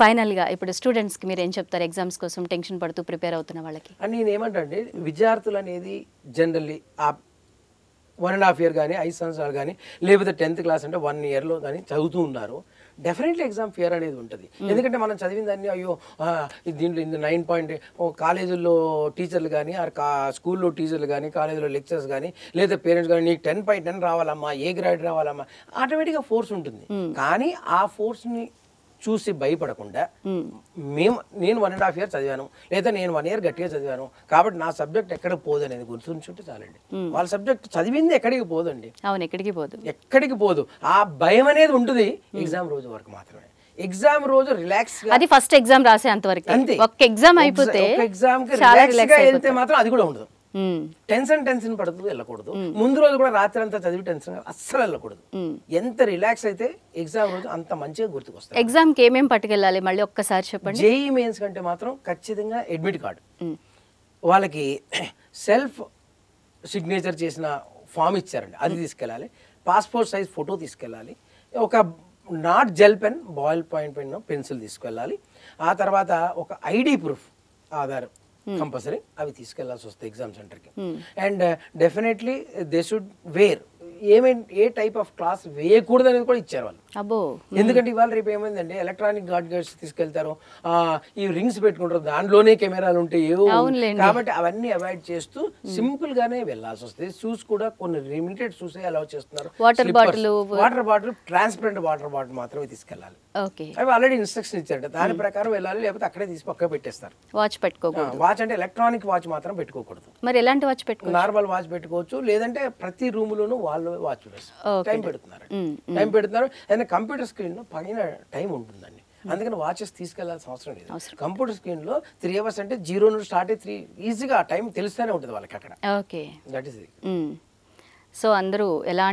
ఫైనల్గా ఇప్పుడు స్టూడెంట్స్కి మీరు ఏం చెప్తారు ఎగ్జామ్స్ కోసం టెన్షన్ పడుతూ ప్రిపేర్ అవుతున్న వాళ్ళకి? అని నేను ఏమంటే విద్యార్థులు అనేది జనరల్లీ ఆ 1.5 year కానీ 5 సంవత్సరాలు కానీ లేకపోతే 10th క్లాస్ అంటే 1 yearలో కానీ చదువుతూ ఉన్నారు. డెఫినెట్లీ ఎగ్జామ్ ఫియర్ అనేది ఉంటుంది. ఎందుకంటే మనం చదివిన దాన్ని అయ్యో దీంట్లో 9 పాయింట్ కాలేజీల్లో టీచర్లు కానీ స్కూల్లో టీచర్లు కానీ కాలేజీలో లెక్చర్స్ కానీ లేదా పేరెంట్స్ కానీ నీకు 10/10 రావాలమ్మా, ఏ గ్రేడ్ రావాలమ్మా, ఆటోమేటిక్గా ఫోర్స్ ఉంటుంది. కానీ ఆ ఫోర్స్ని చూసి భయపడకుండా నేను 1.5 year చదివాను లేదా నేను 1 year గట్టిగా చదివాను కాబట్టి నా సబ్జెక్ట్ ఎక్కడికి పోదు అనేది గుర్తుంచుంటే చాలండి. వాళ్ళ సబ్జెక్ట్ చదివింది ఎక్కడికి పోదండి. అవును, ఎక్కడికి పోదు. ఆ భయం అనేది ఉంటుంది ఎగ్జామ్ రోజు వరకు మాత్రమే. ఎగ్జామ్ రోజు రిలాక్స్ అది ఫస్ట్ ఎగ్జామ్ రాసే అంతవరకు అంతే. ఒక ఎగ్జామ్ అయిపోతే ఎగ్జామ్ కి రిలాక్స్ గా వెళ్తే మాత్రం అది కూడా ఉండదు. టెన్షన్ పడుతుంది, వెళ్ళకూడదు. ముందు రోజు కూడా రాత్రి అంతా చదివి టెన్షన్ అస్సలు వెళ్ళకూడదు. ఎంత రిలాక్స్ అయితే ఎగ్జామ్ రోజు అంత మంచిగా గుర్తుకొస్తుంది. ఎగ్జామ్ కి ఏమేమి పట్టుకెళ్ళాలి మళ్ళీ ఒక్కసారి చెప్పండి. జేఈ మెయిన్స్ కంటే మాత్రం ఖచ్చితంగా అడ్మిట్ కార్డు, వాళ్ళకి సెల్ఫ్ సిగ్నేచర్ చేసిన ఫామ్ ఇచ్చారండి, అది తీసుకెళ్ళాలి. పాస్పోర్ట్ సైజ్ ఫోటో తీసుకెళ్ళాలి. ఒక not gel pen, boil point pen, pencil తీసుకెళ్ళాలి. ఆ తర్వాత ఒక ఐడి ప్రూఫ్, ఆధార్ కంపల్సరీ, అవి తీసుకెళ్లాల్సి వస్తుంది ఎగ్జామ్ సెంటర్కి. And definitely they should wear a type of class వేయకూడదు అనేది కూడా ఇచ్చారు వాళ్ళు. ఎందుకంటే ఇవాళ రేపు ఏమైందంటే ఎలక్ట్రానిక్ గాడ్జెట్స్ తీసుకెళ్తారు, ఈ రింగ్స్ పెట్టుకుంటారు, దాంట్లోనే కెమెరాలు ఉంటాయి, కాబట్టి అవన్నీ అవాయిడ్ చేస్తూ సింపుల్ గానే వెళ్లాల్సి వస్తుంది. షూస్ కూడా కొన్ని లిమిటెడ్ షూస్ అలౌ చేస్తున్నారు. Water bottle transparent water bottle మాత్రమే తీసుకెళ్ళాలి. అవి ఆల్రెడీ ఇన్స్ట్రక్షన్ ఇచ్చారు, దాని ప్రకారం వెళ్ళాలి, లేకపోతే అక్కడే తీసి పక్క పెట్టేస్తారు. వాచ్ పెట్టుకోకూడదు. వాచ్ అంటే ఎలక్ట్రానిక్ వాచ్ మాత్రం పెట్టుకోకూడదు. మరి ఎలాంటి వాచ్ పెట్టుకోవచ్చు? నార్మల్ వాచ్ పెట్టుకోవచ్చు, లేదంటే ప్రతి రూమ్ లోను వాళ్ళు వాచ్ టైం పెడుతున్నారు. అండ్ కంప్యూటర్ స్క్రీన్ లో పైన టైం ఉంటుందండి, అందుకని వాచెస్ తీసుకెళ్లాల్సిన అవసరం లేదు. కంప్యూటర్ స్క్రీన్ లో 3 hours అంటే 0 నుండి స్టార్ట్ అయ్యి 3 ఈజీగా ఆ టైం తెలుస్తూనే ఉంటుంది వాళ్ళకి అక్కడ. That is. సో అందరూ ఎలా